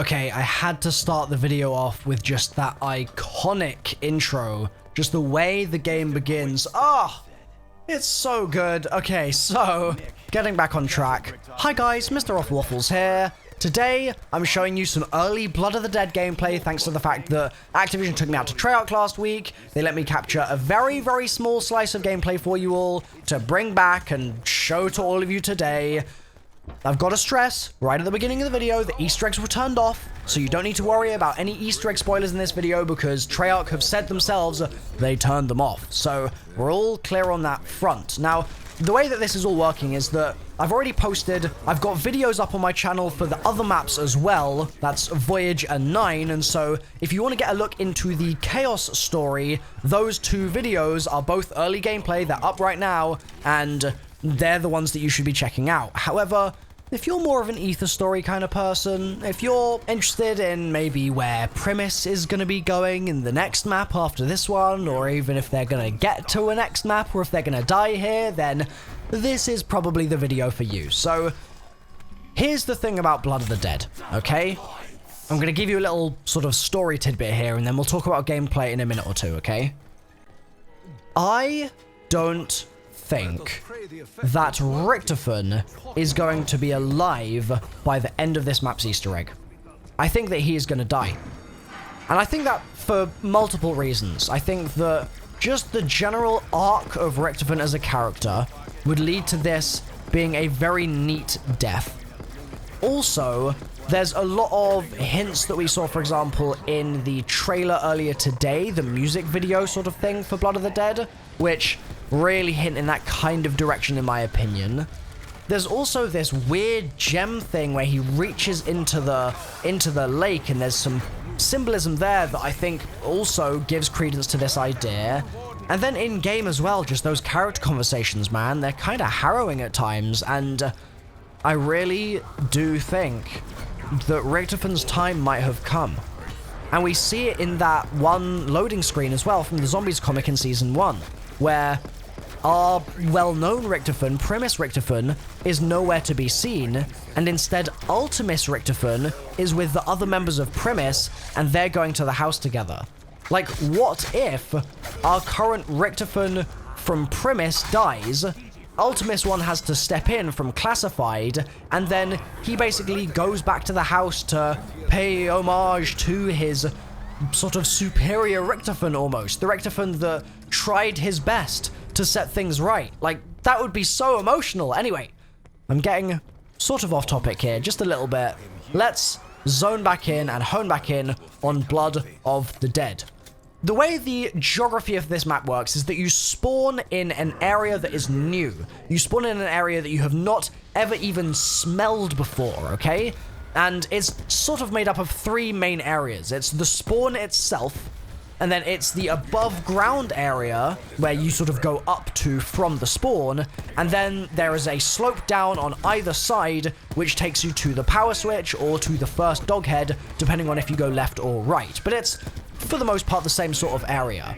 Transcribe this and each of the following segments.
Okay, I had to start the video off with just that iconic intro. Just the way the game begins. Ah! It's so good. Okay, so, getting back on track. Hi guys, MrRoflWaffles here. Today, I'm showing you some early Blood of the Dead gameplay thanks to the fact that Activision took me out to Treyarch last week. They let me capture a very, very small slice of gameplay for you all to bring back and show to all of you today. I've got to stress, right at the beginning of the video, the Easter eggs were turned off, so you don't need to worry about any Easter egg spoilers in this video because Treyarch have said themselves they turned them off. So we're all clear on that front. Now, the way that this is all working is that I've got videos up on my channel for the other maps as well. That's Voyage and 9, and so if you want to get a look into the Chaos story, those two videos are both early gameplay, they're up right now, and they're the ones that you should be checking out. However, if you're more of an Ether story kind of person, if you're interested in maybe where Primus is going to be going in the next map after this one, or even if they're going to get to a next map, or if they're going to die here, then this is probably the video for you. So, here's the thing about Blood of the Dead, okay? I'm going to give you a little sort of story tidbit here, and then we'll talk about gameplay in a minute or two, okay? I don't think that Richtofen is going to be alive by the end of this map's Easter egg. I think that he is going to die. And I think that for multiple reasons. I think that just the general arc of Richtofen as a character would lead to this being a very neat death. Also, there's a lot of hints that we saw, for example, in the trailer earlier today, the music video sort of thing for Blood of the Dead, which really hint in that kind of direction in my opinion. There's also this weird gem thing where he reaches into the lake, and there's some symbolism there that I think also gives credence to this idea. And then in game as well, just those character conversations, man, they're kind of harrowing at times, and I really do think that Richtofen's time might have come. And we see it in that one loading screen as well from the Zombies comic in Season 1, where our well-known Richtofen, Primus Richtofen, is nowhere to be seen, and instead Ultimus Richtofen is with the other members of Primus, and they're going to the house together. Like, what if our current Richtofen from Primus dies, Ultimus one has to step in from Classified, and then he basically goes back to the house to pay homage to his sort of superior Richtofen almost, the Richtofen that tried his best to set things right. Like, that would be so emotional. Anyway, I'm getting sort of off topic here, just a little bit. Let's zone back in and hone back in on Blood of the Dead. The way the geography of this map works is that you spawn in an area that is new. You spawn in an area that you have not ever even smelled before, okay? And it's sort of made up of three main areas. It's the spawn itself, and then it's the above ground area where you sort of go up to from the spawn, and then there is a slope down on either side which takes you to the power switch or to the first doghead, depending on if you go left or right. But it's, for the most part, the same sort of area.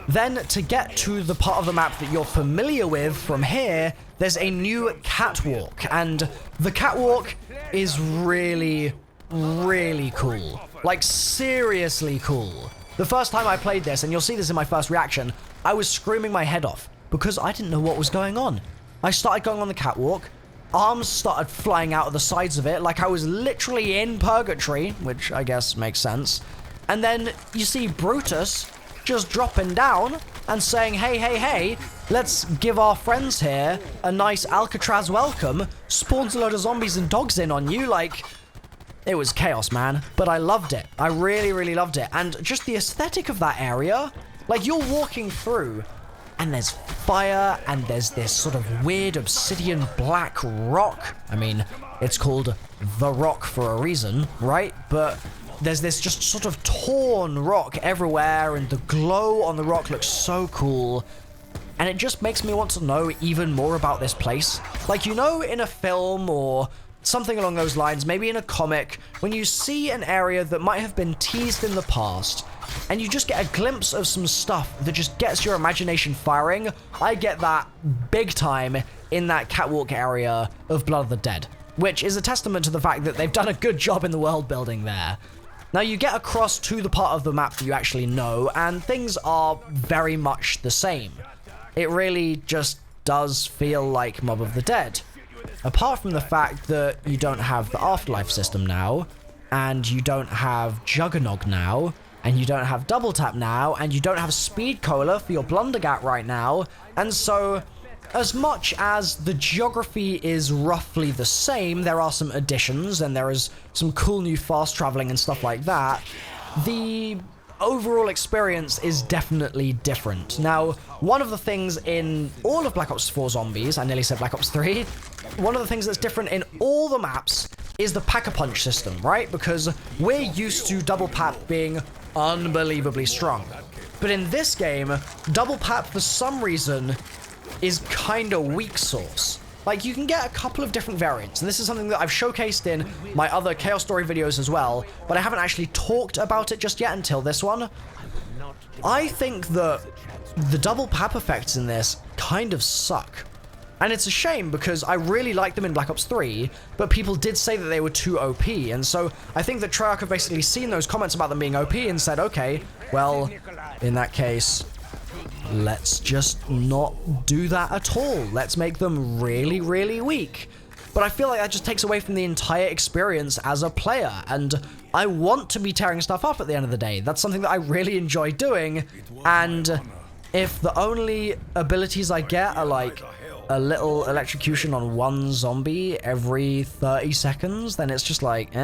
Then, to get to the part of the map that you're familiar with from here, there's a new catwalk, and the catwalk is really, really cool. Like, seriously cool. The first time I played this, and you'll see this in my first reaction, I was screaming my head off because I didn't know what was going on. I started going on the catwalk, arms started flying out of the sides of it like I was literally in purgatory, which I guess makes sense. And then you see Brutus just dropping down and saying, hey, hey, hey, let's give our friends here a nice Alcatraz welcome, spawns a load of zombies and dogs in on you. Like, it was chaos, man, but I loved it. I really, really loved it. And just the aesthetic of that area, like, you're walking through and there's fire and there's this sort of weird obsidian black rock. I mean, it's called The Rock for a reason, right? But there's this just sort of torn rock everywhere, and the glow on the rock looks so cool. And it just makes me want to know even more about this place. Like, you know, in a film or something along those lines, maybe in a comic, when you see an area that might have been teased in the past, and you just get a glimpse of some stuff that just gets your imagination firing, I get that big time in that catwalk area of Blood of the Dead. which is a testament to the fact that they've done a good job in the world building there. Now, you get across to the part of the map that you actually know, and things are very much the same. It really just does feel like Mob of the Dead. Apart from the fact that you don't have the Afterlife system now, and you don't have Juggernog now, and you don't have Double Tap now, and you don't have Speed Cola for your Blundergat right now, and so as much as the geography is roughly the same, there are some additions, and there is some cool new fast traveling and stuff like that, the overall experience is definitely different. Now, one of the things in all of Black Ops 4 Zombies, I nearly said Black Ops 3, one of the things that's different in all the maps is the Pack-a-Punch system, right? Because we're used to Double Pap being unbelievably strong. But in this game, Double Pap, for some reason, is kind of weak sauce. Like, you can get a couple of different variants, and this is something that I've showcased in my other Chaos Story videos as well, but I haven't actually talked about it just yet until this one. I think that the double pap effects in this kind of suck. And it's a shame because I really liked them in Black Ops 3, but people did say that they were too OP, and so I think that Treyarch have basically seen those comments about them being OP and said, okay, well, in that case, let's just not do that at all. Let's make them really, really weak. But I feel like that just takes away from the entire experience as a player, and I want to be tearing stuff up at the end of the day. That's something that I really enjoy doing, and if the only abilities I get are like a little electrocution on one zombie every 30 seconds, then it's just like,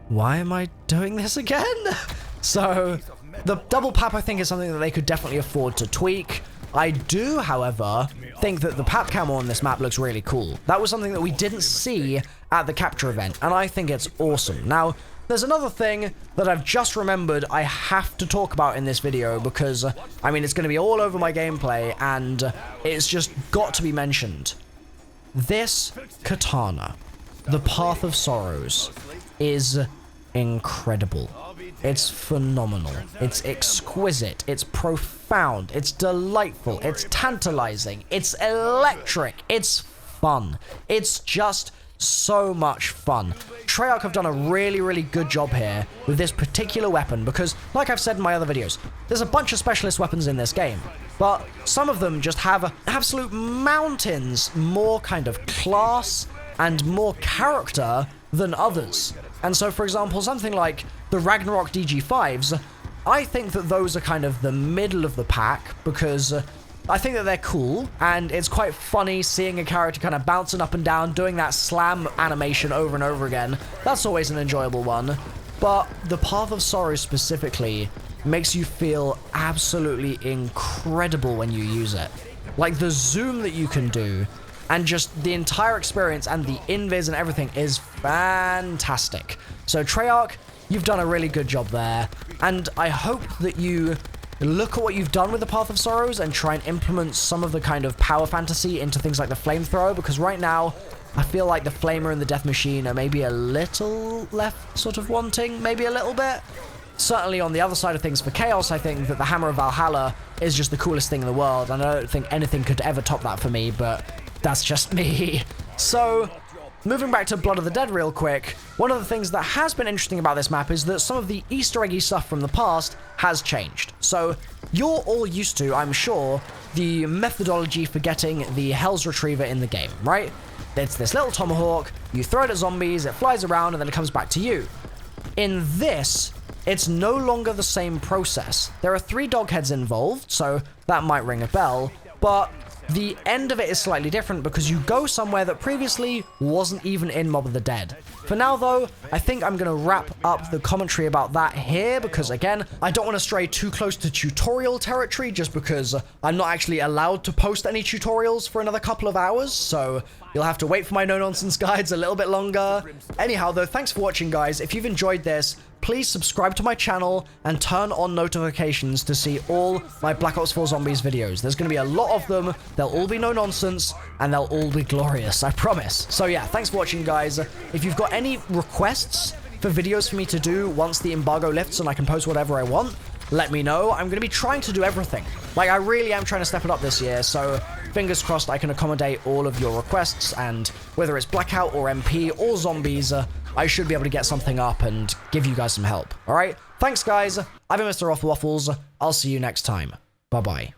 why am I doing this again? So the double pap, I think, is something that they could definitely afford to tweak. I do, however, think that the pap camo on this map looks really cool. That was something that we didn't see at the capture event, and I think it's awesome. Now, there's another thing that I've just remembered I have to talk about in this video because, I mean, it's going to be all over my gameplay, and it's just got to be mentioned. This katana, the Path of Sorrows, is incredible. It's phenomenal. It's exquisite. It's profound. It's delightful. It's tantalizing. It's electric. It's fun. It's just so much fun. Treyarch have done a really, really good job here with this particular weapon because, like I've said in my other videos, there's a bunch of specialist weapons in this game, but some of them just have absolute mountains more kind of class and more character than others. And so, for example, something like the Ragnarok DG5s, I think that those are kind of the middle of the pack because I think that they're cool, and it's quite funny seeing a character kind of bouncing up and down, doing that slam animation over and over again. That's always an enjoyable one. But the Path of Sorrows specifically makes you feel absolutely incredible when you use it. Like, the zoom that you can do, and just the entire experience and the invis and everything is fantastic. So Treyarch, you've done a really good job there, and I hope that you look at what you've done with the Path of Sorrows and try and implement some of the kind of power fantasy into things like the flamethrower, because right now I feel like the flamer and the death machine are maybe a little left sort of wanting, maybe a little bit. Certainly on the other side of things for Chaos, I think that the Hammer of Valhalla is just the coolest thing in the world, and I don't think anything could ever top that for me, but that's just me. So, moving back to Blood of the Dead real quick, one of the things that has been interesting about this map is that some of the Easter eggy stuff from the past has changed. So, you're all used to, I'm sure, the methodology for getting the Hell's Retriever in the game, right? It's this little tomahawk, you throw it at zombies, it flies around, and then it comes back to you. In this, it's no longer the same process. There are 3 dog heads involved, so that might ring a bell, but the end of it is slightly different because you go somewhere that previously wasn't even in Mob of the Dead. For now, though, I think I'm going to wrap up the commentary about that here because, again, I don't want to stray too close to tutorial territory just because I'm not actually allowed to post any tutorials for another couple of hours, so you'll have to wait for my no-nonsense guides a little bit longer. Anyhow, though, thanks for watching, guys. If you've enjoyed this, please subscribe to my channel and turn on notifications to see all my Black Ops 4 Zombies videos. There's going to be a lot of them. They'll all be no nonsense, and they'll all be glorious, I promise. So yeah, thanks for watching, guys. If you've got any requests for videos for me to do once the embargo lifts and I can post whatever I want, let me know. I'm going to be trying to do everything. Like, I really am trying to step it up this year, so fingers crossed I can accommodate all of your requests, and whether it's Blackout or MP or Zombies, I should be able to get something up and give you guys some help. Alright? Thanks, guys. I've been MrRoflWaffles. I'll see you next time. Bye-bye.